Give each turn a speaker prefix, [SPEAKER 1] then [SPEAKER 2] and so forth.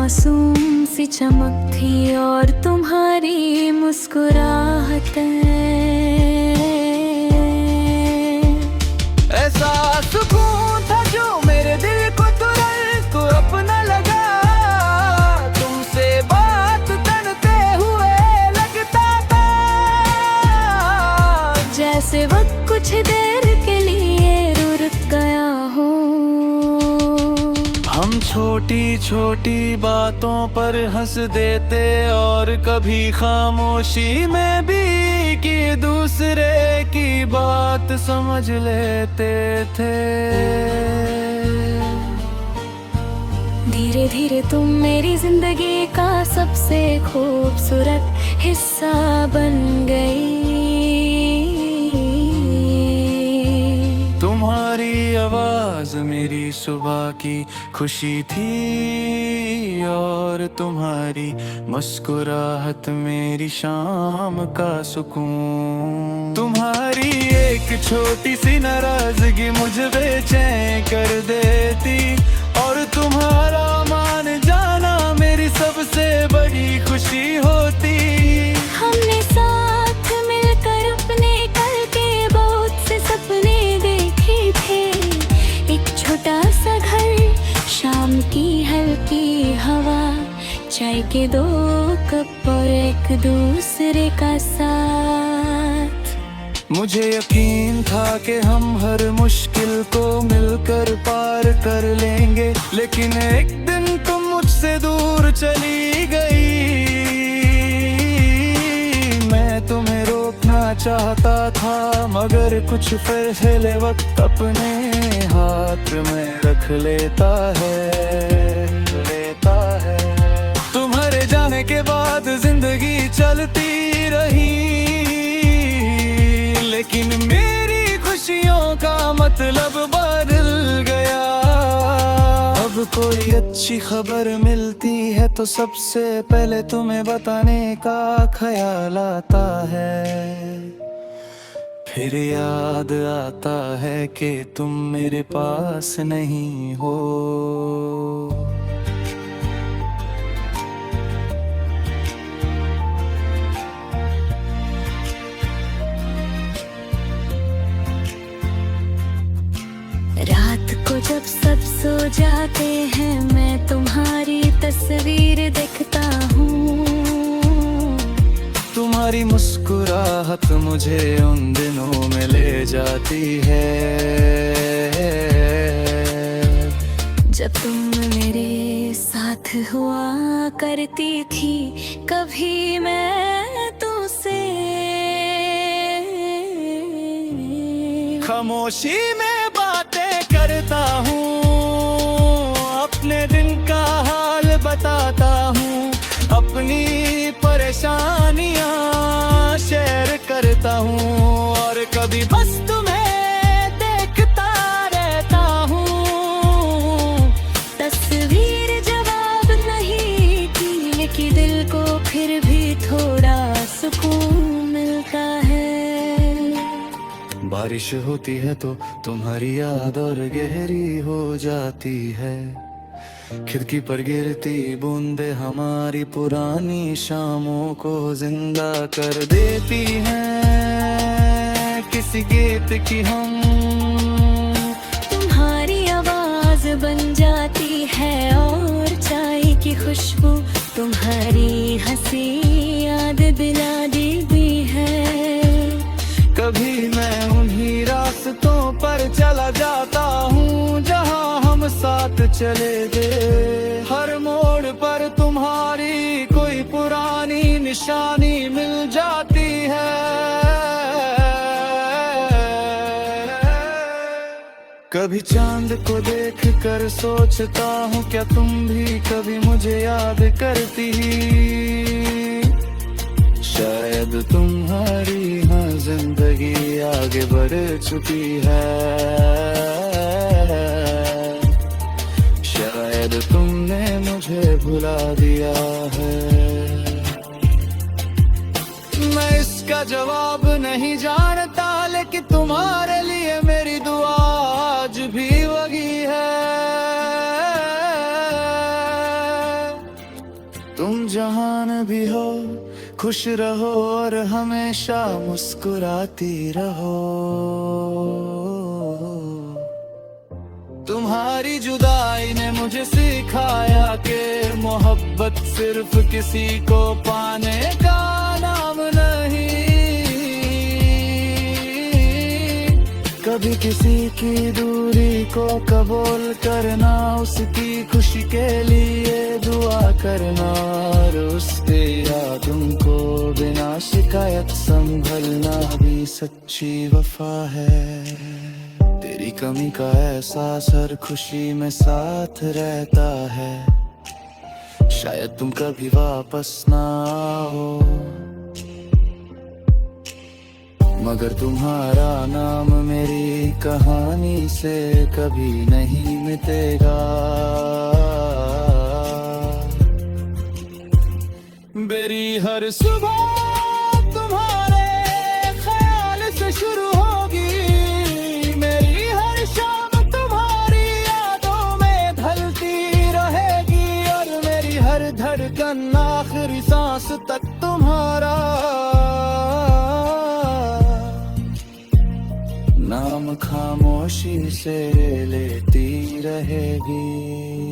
[SPEAKER 1] मासूम सी चमक थी और तुम्हारी मुस्कुराहटें।
[SPEAKER 2] ऐसा सुकून था जो मेरे दिल को तुरंत अपना लगा। तुमसे बात करते हुए लगता था
[SPEAKER 1] जैसे वक्त कुछ देर के लिए रुक गया हो।
[SPEAKER 2] हम छोटी छोटी बातों पर हंस देते और कभी खामोशी में भी कि दूसरे की बात समझ लेते थे।
[SPEAKER 1] धीरे धीरे तुम मेरी जिंदगी का सबसे खूबसूरत हिस्सा बन गई।
[SPEAKER 2] तुम्हारी आवाज मेरी सुबह की खुशी थी और तुम्हारी मुस्कुराहट मेरी शाम का सुकून। तुम्हारी एक छोटी सी नाराजगी मुझे बेचैन कर देती और तुम्हारा मान जाना मेरी सबसे बड़ी खुशी होती।
[SPEAKER 1] हमने साथ मिलकर अपने कल के बहुत से सपने देखे थे। एक छोटा सा घर, शाम की हल्की हवा, चाय के 2 कप और एक दूसरे का साथ।
[SPEAKER 2] मुझे यकीन था कि हम हर मुश्किल को मिलकर पार कर लेंगे, लेकिन एक दिन तुम मुझसे दूर चली गई। मैं तुम्हें रोकना चाहता था मगर कुछ फैसले वक्त अपने हाथ में रख लेता है। तुम्हारे जाने के बाद जिंदगी चलती रही, लेकिन मेरी खुशियों का मतलब बदल गया। अब कोई अच्छी खबर मिलती है तो सबसे पहले तुम्हें बताने का ख्याल आता है। फिर याद आता है कि तुम मेरे पास नहीं हो।
[SPEAKER 1] रात को जब सब सो जाते हैं मैं तुम्हारी तस्वीर देखता हूँ।
[SPEAKER 2] तुम्हारी मुस्कुराहट मुझे उन दिनों में ले जाती है
[SPEAKER 1] जब तुम मेरे साथ हुआ करती थी। कभी मैं तुमसे
[SPEAKER 2] खामोशी में बातें करता हूँ, अपने दिन का हाल बताता हूँ, अपनी परेशानियाँ शेयर करता हूँ और कभी बस तुम्हें देखता रहता हूँ।
[SPEAKER 1] तस्वीर जवाब नहीं थी, लेकिन दिल को फिर भी थोड़ा सुकून मिलता है।
[SPEAKER 2] बारिश होती है तो तुम्हारी याद और गहरी हो जाती है। खिड़की पर गिरती बूंदे हमारी पुरानी शामों को जिंदा कर देती हैं। किसी गीत की हम
[SPEAKER 1] तुम्हारी आवाज बन जाती है और चाय की खुशबू तुम्हारी हंसी याद दिला देती है।
[SPEAKER 2] कभी मैं उन्हीं रास्तों पर चला जाता हूँ जहाँ हम साथ चले गए। हर मोड़ पर तुम्हारी कोई पुरानी निशानी मिल जाती है। कभी चांद को देख कर सोचता हूँ क्या तुम भी कभी मुझे याद करती। शायद तुम्हारी जिंदगी आगे बढ़ चुकी है। शायद तुमने मुझे भुला दिया है। मैं इसका जवाब नहीं जानता, लेकिन तुम्हारे लिए मेरी दुआ आज भी वही है। तुम जहान भी हो, खुश रहो और हमेशा मुस्कुराती रहो। तुम्हारी जुदाई ने मुझे सिखाया कि मोहब्बत सिर्फ किसी को पाने का नाम नहीं। कभी किसी की दूरी को कबूल करना, उसकी खुशी के लिए दुआ करना, और उसके यादों को बिना शिकायत संभलना भी सच्ची वफा है। तेरी कमी का एहसास हर खुशी में साथ रहता है, शायद तुम कभी वापस ना आओ, मगर तुम्हारा नाम मेरी कहानी से कभी नहीं मिटेगा। मेरी हर सुबह तुम्हारे ख्याल से शुरू होगी, मेरी हर शाम तुम्हारी यादों में ढलती रहेगी, और मेरी हर धड़कन आखिरी सांस तक तुम्हारा नाम खामोशी से लेती रहेगी।